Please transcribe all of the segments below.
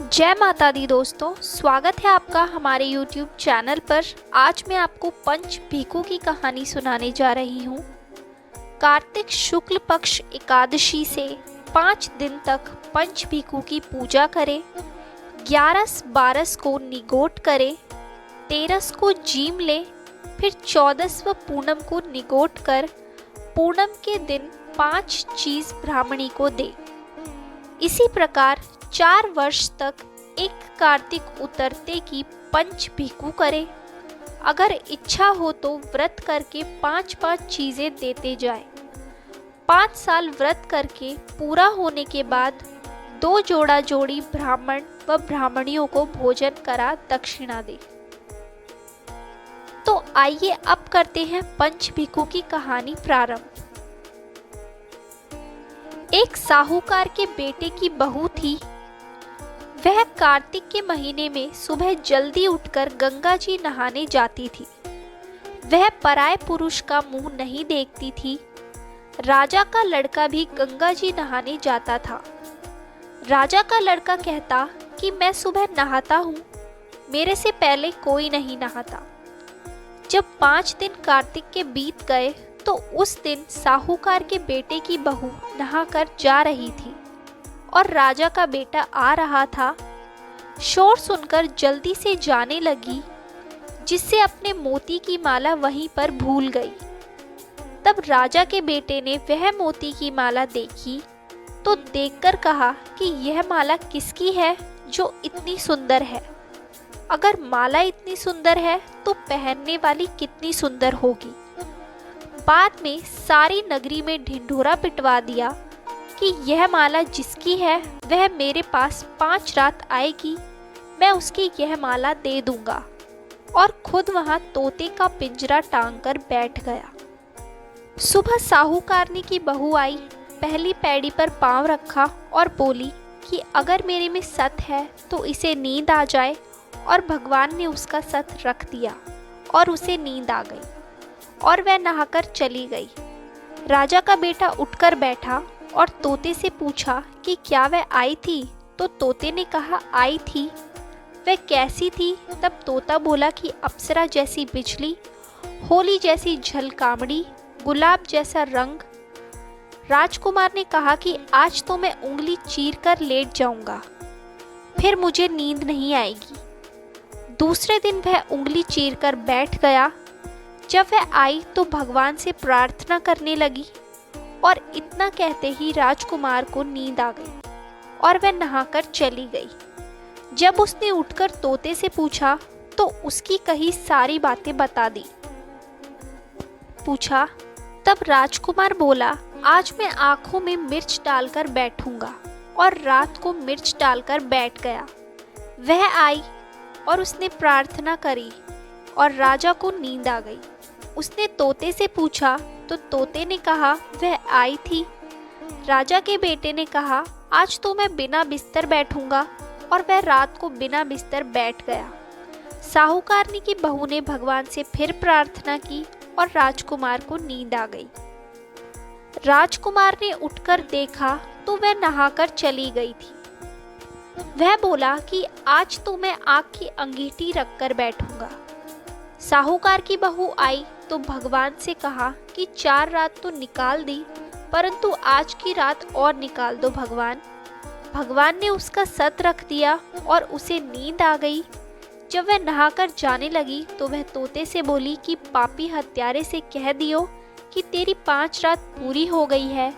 जय माता दी दोस्तों, स्वागत है आपका हमारे YouTube चैनल पर। आज मैं आपको पंच भीखू की कहानी सुनाने जा रही हूँ। कार्तिक शुक्ल पक्ष एकादशी से 5 दिन तक पंच भीखू की पूजा करें। 11-12 को निगोट करें, 13 को जीम लें, फिर 14 पूनम को निगोट कर पूनम के दिन 5 चीज ब्राह्मणी को दे। इसी प्रकार 4 वर्ष तक एक कार्तिक उतरते की पंच भीखू करे। अगर इच्छा हो तो व्रत करके 5-5 चीजें देते जाए। 5 साल व्रत करके पूरा होने के बाद 2 जोड़ा जोड़ी ब्राह्मण व ब्राह्मणियों को भोजन करा दक्षिणा दे। तो आइए अब करते हैं पंच भीखू की कहानी प्रारंभ। एक साहूकार के बेटे की बहू थी। वह कार्तिक के महीने में सुबह जल्दी उठकर गंगा जी नहाने जाती थी। वह पराये पुरुष का मुंह नहीं देखती थी। राजा का लड़का भी गंगा जी नहाने जाता था। राजा का लड़का कहता कि मैं सुबह नहाता हूँ, मेरे से पहले कोई नहीं नहाता। जब 5 दिन कार्तिक के बीत गए तो उस दिन साहूकार के बेटे की बहू नहाकर जा रही थी और राजा का बेटा आ रहा था। शोर सुनकर जल्दी से जाने लगी, जिससे अपने मोती की माला वहीं पर भूल गई। तब राजा के बेटे ने वह मोती की माला देखी तो देखकर कहा कि यह माला किसकी है जो इतनी सुंदर है। अगर माला इतनी सुंदर है तो पहनने वाली कितनी सुंदर होगी। बाद में सारी नगरी में ढिंढोरा पिटवा दिया कि यह माला जिसकी है वह मेरे पास 5 रात आएगी, मैं उसकी यह माला दे दूंगा। और खुद वहां तोते का पिंजरा टांग कर बैठ गया। सुबह साहूकारनी की बहू आई, पहली पैड़ी पर पांव रखा और बोली कि अगर मेरे में सत है तो इसे नींद आ जाए। और भगवान ने उसका सत रख दिया और उसे नींद आ गई और वह नहाकर चली गई। राजा का बेटा उठकर बैठा और तोते से पूछा कि क्या वह आई थी। तो तोते ने कहा आई थी। वह कैसी थी? तब तोता बोला कि अप्सरा जैसी बिजली, होली जैसी झलकामड़ी, गुलाब जैसा रंग। राजकुमार ने कहा कि आज तो मैं उंगली चीर कर लेट जाऊंगा, फिर मुझे नींद नहीं आएगी। दूसरे दिन वह उंगली चीर कर बैठ गया। जब वह आई तो भगवान से प्रार्थना करने लगी और इतना कहते ही राजकुमार को नींद आ गई और वह नहाकर चली गई। जब उसने उठकर तोते से पूछा तो उसकी कही सारी बातें बता दी। पूछा तब राजकुमार बोला, आज मैं आंखों में मिर्च डालकर बैठूंगा। और रात को मिर्च डालकर बैठ गया। वह आई और उसने प्रार्थना करी और राजा को नींद आ गई। उसने तोते से पूछा तो तोते ने कहा वह आई थी। राजा के बेटे ने कहा आज तो मैं बिना बिस्तर बैठूंगा। और वह रात को बिना बिस्तर बैठ गया। साहूकारनी की बहू ने भगवान से फिर प्रार्थना की और राजकुमार को नींद आ गई। राजकुमार ने उठकर देखा तो वह नहाकर चली गई थी। वह बोला कि आज तो मैं आग की अंगीठी रखकर बैठूंगा। साहूकार की बहू आई तो भगवान से कहा कि 4 रात तो निकाल दी, परंतु आज की रात और निकाल दो भगवान। भगवान ने उसका सत रख दिया और उसे नींद आ गई। जब वह नहाकर जाने लगी तो वह तोते से बोली कि पापी हत्यारे से कह दियो कि तेरी 5 रात पूरी हो गई है,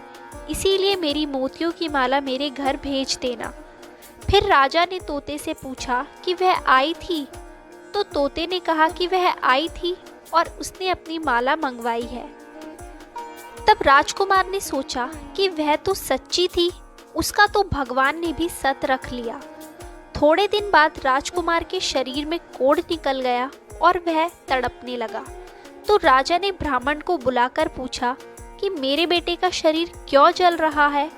इसीलिए मेरी मोतियों की माला मेरे घर भेज देना। फिर राजा ने तोते से पूछा कि वह आई थी। तो तोते ने कहा कि वह आई थी और उसने अपनी माला मंगवाई है। तब राजकुमार ने सोचा कि वह तो सच्ची थी, उसका तो भगवान ने भी सत रख लिया। थोड़े दिन बाद राजकुमार के शरीर में कोढ़ निकल गया और वह तड़पने लगा। तो राजा ने ब्राह्मण को बुलाकर पूछा कि मेरे बेटे का शरीर क्यों जल रहा है।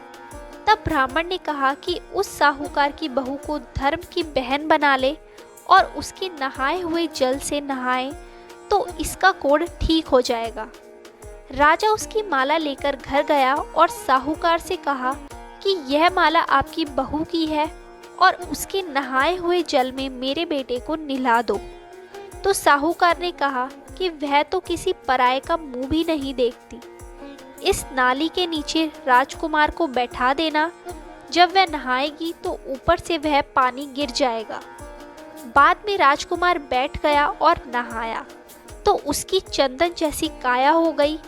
तब ब्राह्मण ने कहा कि उस साहूकार की बहू को धर्म की बहन बना ले और उसके नहाए हुए जल से नहाए तो इसका कोढ़ ठीक हो जाएगा। राजा उसकी माला लेकर घर गया और साहूकार से कहा कि यह माला आपकी बहू की है और उसके नहाए हुए जल में मेरे बेटे को नहला दो। तो साहूकार ने कहा कि वह तो किसी पराये का मुंह भी नहीं देखती। इस नाली के नीचे राजकुमार को बैठा देना, जब वह नहाएगी तो ऊपर से वह पानी गिर जाएगा। बाद में राजकुमार बैठ गया और नहाया तो उसकी चंदन जैसी काया हो गई।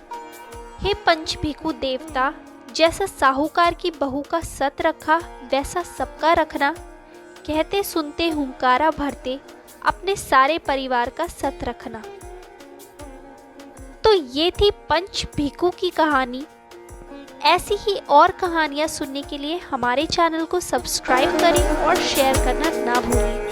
हे पंच भिखु देवता, जैसा साहूकार की बहू का सत रखा वैसा सबका रखना। कहते सुनते हुंकारा भरते अपने सारे परिवार का सत रखना। तो ये थी पंच भिखु की कहानी। ऐसी ही और कहानियाँ सुनने के लिए हमारे चैनल को सब्सक्राइब करें और शेयर करना ना भूलें।